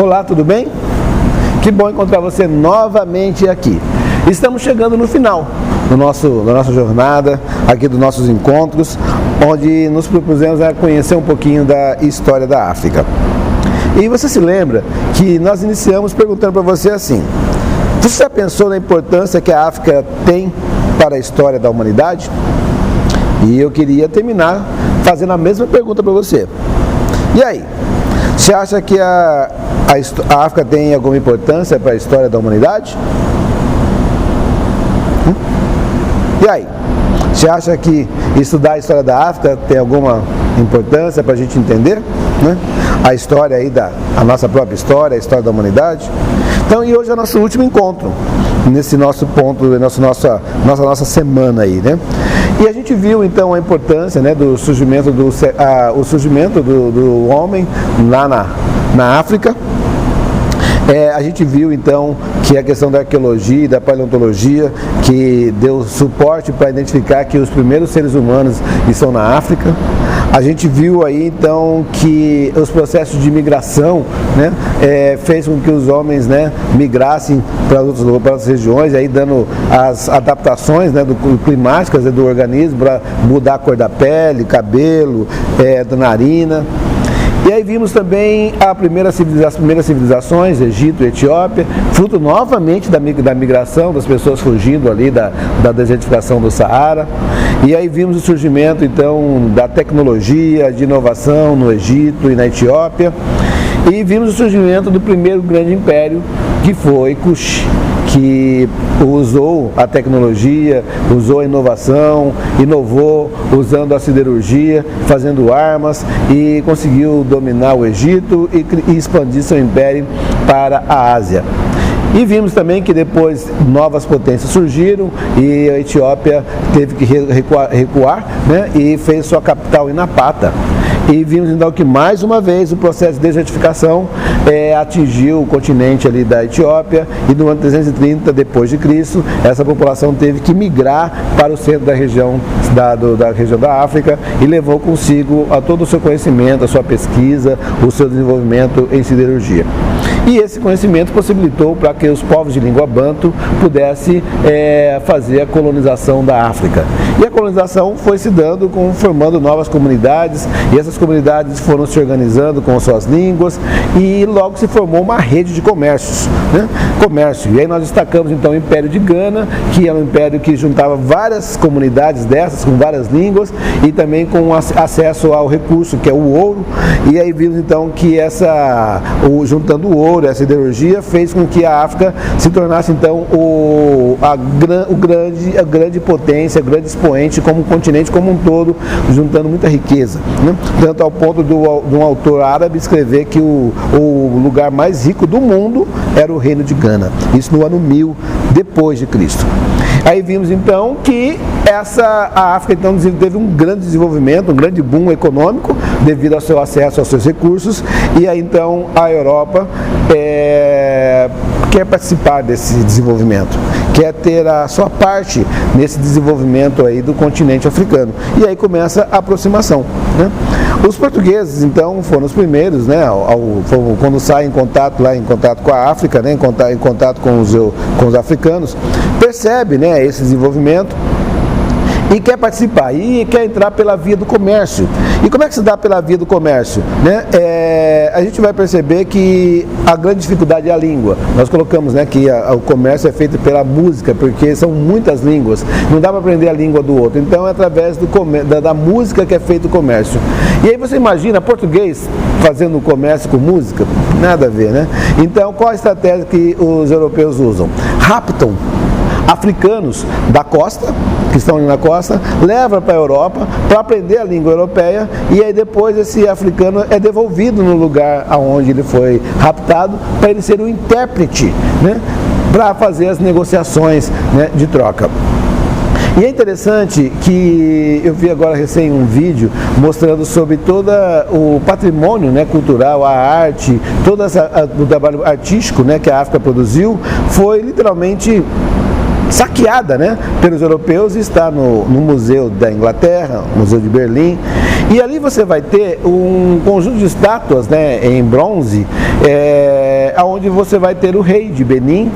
Olá, tudo bem? Que bom encontrar você novamente aqui. Estamos chegando no final da nossa jornada, aqui dos nossos encontros, onde nos propusemos a conhecer um pouquinho da história da África. E você se lembra que nós iniciamos perguntando para você assim: você já pensou na importância que a África tem para a história da humanidade? E eu queria terminar fazendo a mesma pergunta para você. E aí? Você acha que a África tem alguma importância para a história da humanidade? E aí? Você acha que estudar a história da África tem alguma importância para a gente entender, né? A história aí a nossa própria história, a história da humanidade? Então, e hoje é o nosso último encontro nesse nosso ponto, nossa semana aí, né? E a gente viu então a importância, né, do surgimento do homem lá na África. A gente viu então que a questão da arqueologia e da paleontologia que deu suporte para identificar que os primeiros seres humanos estão na África. A gente viu aí então que os processos de migração, né, fez com que os homens, né, migrassem para outras regiões, aí dando as adaptações, né, climáticas, né, do organismo para mudar a cor da pele, cabelo, da narina. E aí vimos também as primeiras civilizações, Egito e Etiópia, fruto novamente da migração das pessoas fugindo ali da desertificação do Saara. E aí vimos o surgimento então da tecnologia, de inovação no Egito e na Etiópia. E vimos o surgimento do primeiro grande império, que foi Kush, que usou a tecnologia, usou a inovação, inovou usando a siderurgia, fazendo armas e conseguiu dominar o Egito e expandir seu império para a Ásia. E vimos também que depois novas potências surgiram e a Etiópia teve que recuar, né, e fez sua capital em Napata. E vimos então que mais uma vez o processo de desertificação atingiu o continente ali da Etiópia e no ano 330 depois de Cristo essa população teve que migrar para o centro da região da África e levou consigo a todo o seu conhecimento, a sua pesquisa, o seu desenvolvimento em siderurgia. E esse conhecimento possibilitou para que os povos de língua banto pudessem fazer a colonização da África. E a colonização foi se dando formando novas comunidades, e essas comunidades foram se organizando com suas línguas, e logo se formou uma rede de comércios, né? Comércio. E aí nós destacamos então o Império de Gana, que é um império que juntava várias comunidades dessas, com várias línguas, e também com acesso ao recurso, que é o ouro. E aí vimos então que juntando o ouro, essa ideologia fez com que a África se tornasse então a grande potência, grande expoente como um continente como um todo, juntando muita riqueza, né? Tanto ao ponto de um autor árabe escrever que o lugar mais rico do mundo era o reino de Gana, isso no ano 1000 depois de Cristo. Aí vimos então que a África então teve um grande desenvolvimento, um grande boom econômico devido ao seu acesso aos seus recursos, e aí então a Europa quer participar desse desenvolvimento, quer ter a sua parte nesse desenvolvimento aí do continente africano, e aí começa a aproximação, né? Os portugueses então foram os primeiros, né, quando saem em contato com a África, né, em contato com os africanos, percebe, né, esse desenvolvimento e quer participar, e quer entrar pela via do comércio. E como é que se dá pela via do comércio, né? A gente vai perceber que a grande dificuldade é a língua. Nós colocamos, né, que o comércio é feito pela música, porque são muitas línguas, não dá para aprender a língua do outro, então é através da música que é feito o comércio. E aí você imagina português fazendo comércio com música? Nada a ver, né? Então qual a estratégia que os europeus usam? Raptam africanos da costa, que estão ali na costa, leva para a Europa para aprender a língua europeia, e aí depois esse africano é devolvido no lugar aonde ele foi raptado para ele ser um intérprete, né, para fazer as negociações, né, de troca. E é interessante que eu vi agora recém um vídeo mostrando sobre todo o patrimônio, né, cultural, a arte, todo o trabalho artístico, né, que a África produziu, foi literalmente saqueada, né, pelos europeus, e está no Museu da Inglaterra, Museu de Berlim. E ali você vai ter um conjunto de estátuas, né, em bronze, onde você vai ter o rei de Benin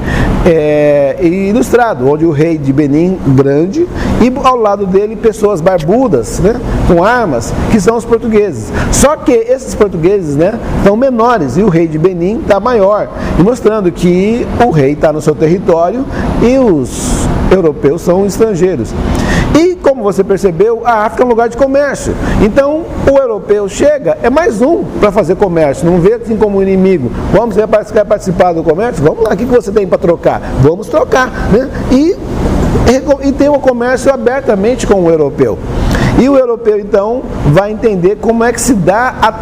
ilustrado, onde o rei de Benin grande e ao lado dele pessoas barbudas, né, com armas, que são os portugueses. Só que esses portugueses, né, estão menores e o rei de Benin está maior, e mostrando que o rei está no seu território e os europeus são estrangeiros. E como você percebeu, a África é um lugar de comércio. Então o europeu chega, é mais um para fazer comércio, não vê assim como um inimigo. Vamos, você quer participar do comércio? Vamos lá, o que você tem para trocar? Vamos trocar, né? E tem um comércio abertamente com o europeu. E o europeu, então, vai entender como é que se dá a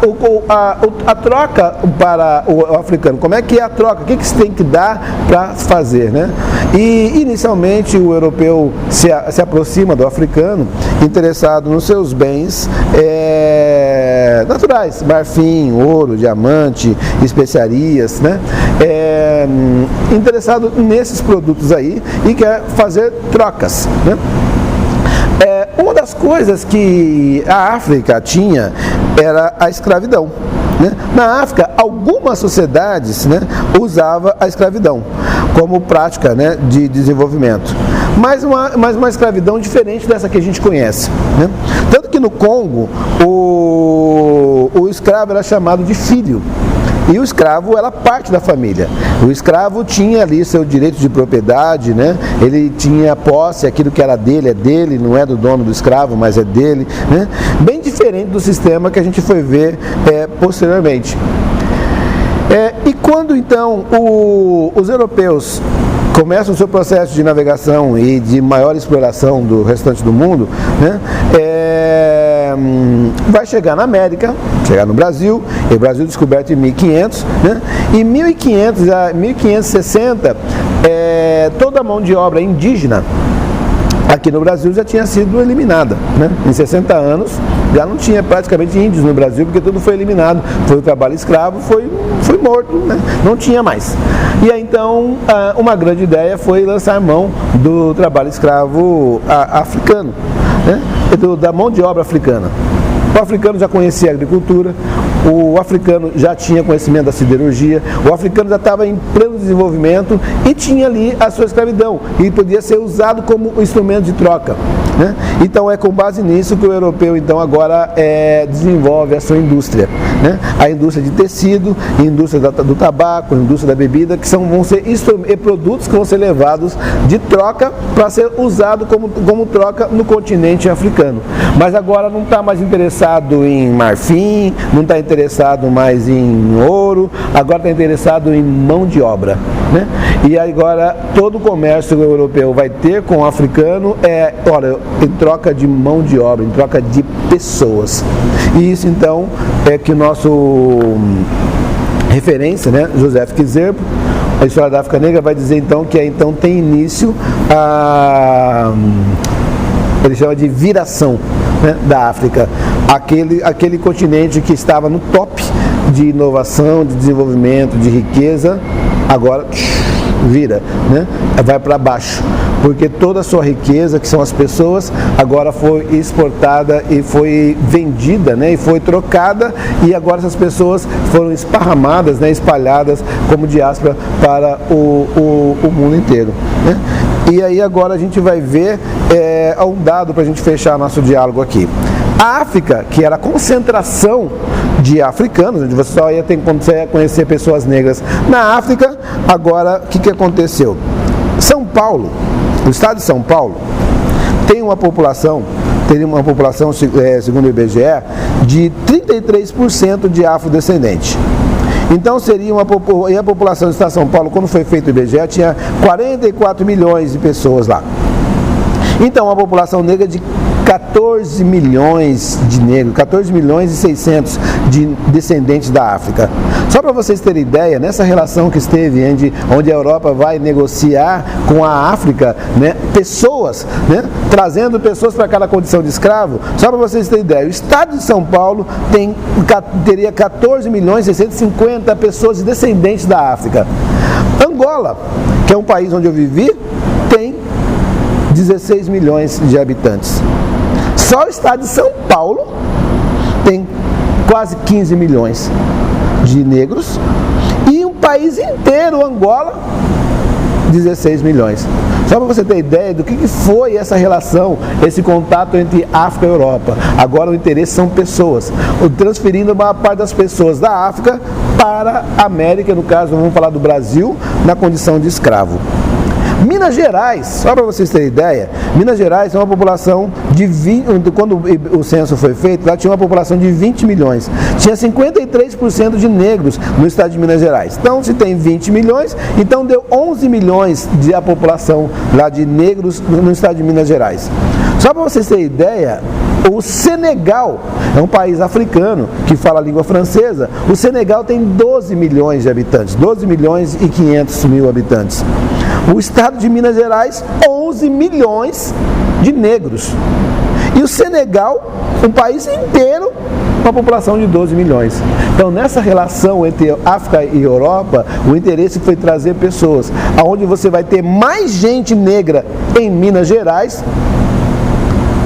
troca para o africano. Como é que é a troca? O que se tem que dar para fazer, né? E, inicialmente, o europeu se aproxima do africano, interessado nos seus bens naturais. Marfim, ouro, diamante, especiarias, né? Interessado nesses produtos aí e quer fazer trocas, né? Uma das coisas que a África tinha era a escravidão, né? Na África, algumas sociedades, né, usavam a escravidão como prática, né, de desenvolvimento, mas uma escravidão diferente dessa que a gente conhece, né? Tanto que no Congo, o escravo era chamado de filho. E o escravo era parte da família. O escravo tinha ali seu direito de propriedade, né? Ele tinha posse, aquilo que era dele é dele, não é do dono do escravo, mas é dele, né? Bem diferente do sistema que a gente foi ver posteriormente. E quando então os europeus começam o seu processo de navegação e de maior exploração do restante do mundo, né? Vai chegar na América, chegar no Brasil, e o Brasil descoberto em 1500, né? Em 1500 a 1560, toda a mão de obra indígena aqui no Brasil já tinha sido eliminada, né? Em 60 anos já não tinha praticamente índios no Brasil, porque tudo foi eliminado. Foi o trabalho escravo, foi morto, né? Não tinha mais. E aí então uma grande ideia foi lançar mão do trabalho escravo africano, né? Da mão de obra africana. O africano já conhecia a agricultura, o africano já tinha conhecimento da siderurgia, o africano já estava em pleno desenvolvimento e tinha ali a sua escravidão e podia ser usado como instrumento de troca, né? Então é com base nisso que o europeu então agora desenvolve a sua indústria, né? A indústria de tecido, a indústria do tabaco, a indústria da bebida, que vão ser produtos que vão ser levados de troca para ser usado como troca no continente africano. Mas agora não está mais interessado em marfim, não está interessado mais em ouro, agora está interessado em mão de obra, né? E agora todo o comércio europeu vai ter com o africano em troca de mão de obra, em troca de pessoas. E isso então é que o nosso referência, né, Joseph Kizerbo, a história da África Negra, vai dizer então que então tem início ele chama de viração, né, da África, aquele continente que estava no top de inovação, de desenvolvimento, de riqueza, agora vira, né? Vai para baixo, porque toda a sua riqueza, que são as pessoas, agora foi exportada e foi vendida, né? E foi trocada, e agora essas pessoas foram esparramadas, né? Espalhadas como diáspora para o mundo inteiro, né? E aí agora a gente vai ver um dado para a gente fechar nosso diálogo aqui. A África, que era a concentração de africanos, onde você só ia ter que conhecer pessoas negras na África, agora o que aconteceu? São Paulo, o estado de São Paulo, teria uma população, segundo o IBGE, de 33% de afrodescendente. Então e a população do estado de São Paulo, quando foi feito o IBGE, tinha 44 milhões de pessoas lá. Então a população negra de 14 milhões de negros, 14 milhões e 600 de descendentes da África. Só para vocês terem ideia, nessa relação que esteve, onde a Europa vai negociar com a África, né, pessoas, né, trazendo pessoas para aquela condição de escravo, só para vocês terem ideia, o estado de São Paulo teria 14 milhões e 650 pessoas descendentes da África. Angola, que é um país onde eu vivi, tem 16 milhões de habitantes. Só o estado de São Paulo tem quase 15 milhões de negros. E país inteiro, Angola, 16 milhões. Só para você ter ideia do que foi essa relação, esse contato entre África e Europa. Agora o interesse são pessoas, transferindo a maior parte das pessoas da África para a América, no caso, vamos falar do Brasil, na condição de escravo. Minas Gerais, só para vocês terem ideia, Minas Gerais tem uma população de 20, quando o censo foi feito, lá tinha uma população de 20 milhões. Tinha 53% de negros no estado de Minas Gerais. Então, se tem 20 milhões, então deu 11 milhões de a população lá de negros no estado de Minas Gerais. Só para vocês terem ideia, o Senegal é um país africano que fala a língua francesa. O Senegal tem 12 milhões de habitantes, 12 milhões e 500 mil habitantes. O estado de Minas Gerais, 11 milhões de negros. E o Senegal, um país inteiro, uma população de 12 milhões. Então, nessa relação entre África e Europa, o interesse foi trazer pessoas, aonde você vai ter mais gente negra em Minas Gerais,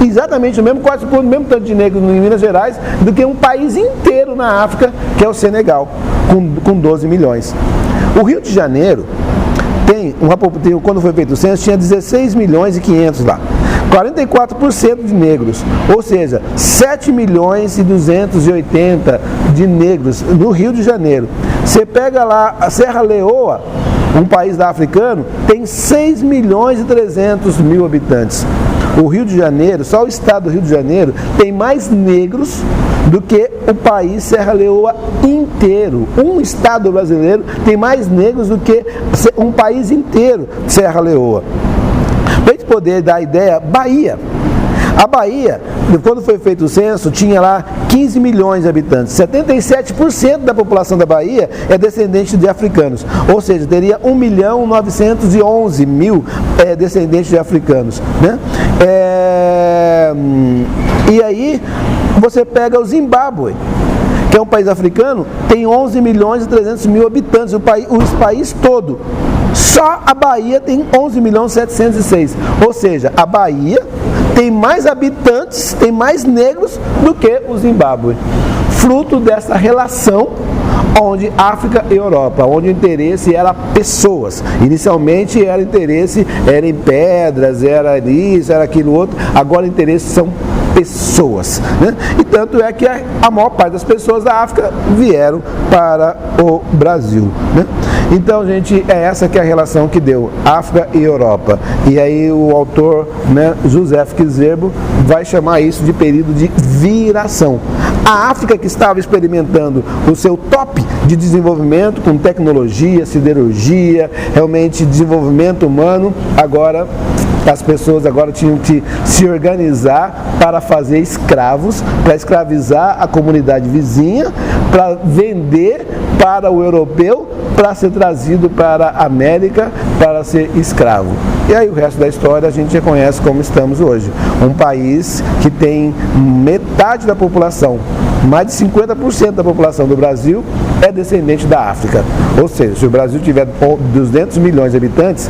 exatamente o mesmo, quase o mesmo tanto de negros em Minas Gerais, do que um país inteiro na África, que é o Senegal, com 12 milhões. O Rio de Janeiro quando foi feito o censo, tinha 16 milhões e 500 lá. 44% de negros, ou seja, 7 milhões e 280 de negros no Rio de Janeiro. Você pega lá a Serra Leoa, um país africano, tem 6 milhões e 300 mil habitantes. O Rio de Janeiro, só o estado do Rio de Janeiro, tem mais negros do que o país Serra Leoa inteiro. Um estado brasileiro tem mais negros do que um país inteiro Serra Leoa. Para a gente poder dar a ideia, Bahia. A Bahia, quando foi feito o censo, tinha lá 15 milhões de habitantes. 77% da população da Bahia é descendente de africanos. Ou seja, teria 1.911.000 descendentes de africanos. Né? E aí, você pega o Zimbábue, que é um país africano, tem 11 milhões e 300 mil habitantes, o país todo. Só a Bahia tem 11 milhões e 706. Ou seja, a Bahia tem mais habitantes, tem mais negros do que o Zimbábue. Fruto dessa relação onde África e Europa, onde o interesse era pessoas. Inicialmente era interesse, era em pedras, era isso, era aquilo outro. Agora o interesse são pessoas, né? E tanto é que a maior parte das pessoas da África vieram para o Brasil, né? Então, gente, é essa que é a relação que deu África e Europa. E aí o autor, né, Joseph Kizerbo, vai chamar isso de período de viração. A África, que estava experimentando o seu top de desenvolvimento com tecnologia, siderurgia, realmente desenvolvimento humano, agora as pessoas agora tinham que se organizar para fazer escravos, para escravizar a comunidade vizinha, para vender para o europeu, para ser trazido para a América para ser escravo. E aí o resto da história a gente já conhece como estamos hoje. Um país que tem metade da população, mais de 50% da população do Brasil é descendente da África. Ou seja, se o Brasil tiver 200 milhões de habitantes,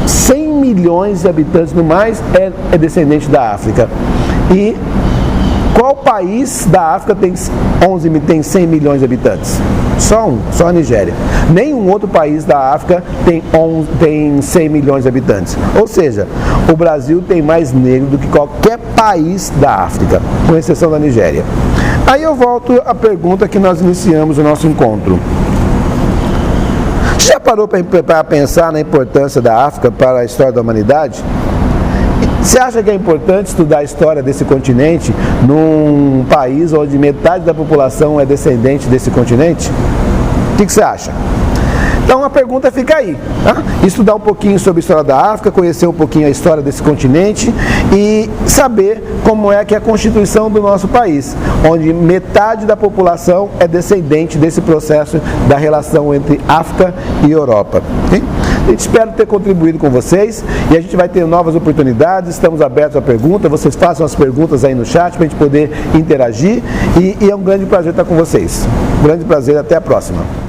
100 milhões de habitantes no mais é descendente da África. E qual país da África tem 100 milhões de habitantes? Só a Nigéria. Nenhum outro país da África tem 100 milhões de habitantes. Ou seja, o Brasil tem mais negro do que qualquer país da África, com exceção da Nigéria. Aí eu volto à pergunta que nós iniciamos o nosso encontro. Já parou para pensar na importância da África para a história da humanidade? Você acha que é importante estudar a história desse continente num país onde metade da população é descendente desse continente? O que você acha? Então a pergunta fica aí, tá? Estudar um pouquinho sobre a história da África, conhecer um pouquinho a história desse continente e saber como é que é a constituição do nosso país, onde metade da população é descendente desse processo da relação entre África e Europa. Okay? A gente espera ter contribuído com vocês e a gente vai ter novas oportunidades, estamos abertos a perguntas, vocês façam as perguntas aí no chat para a gente poder interagir e é um grande prazer estar com vocês. Um grande prazer, até a próxima.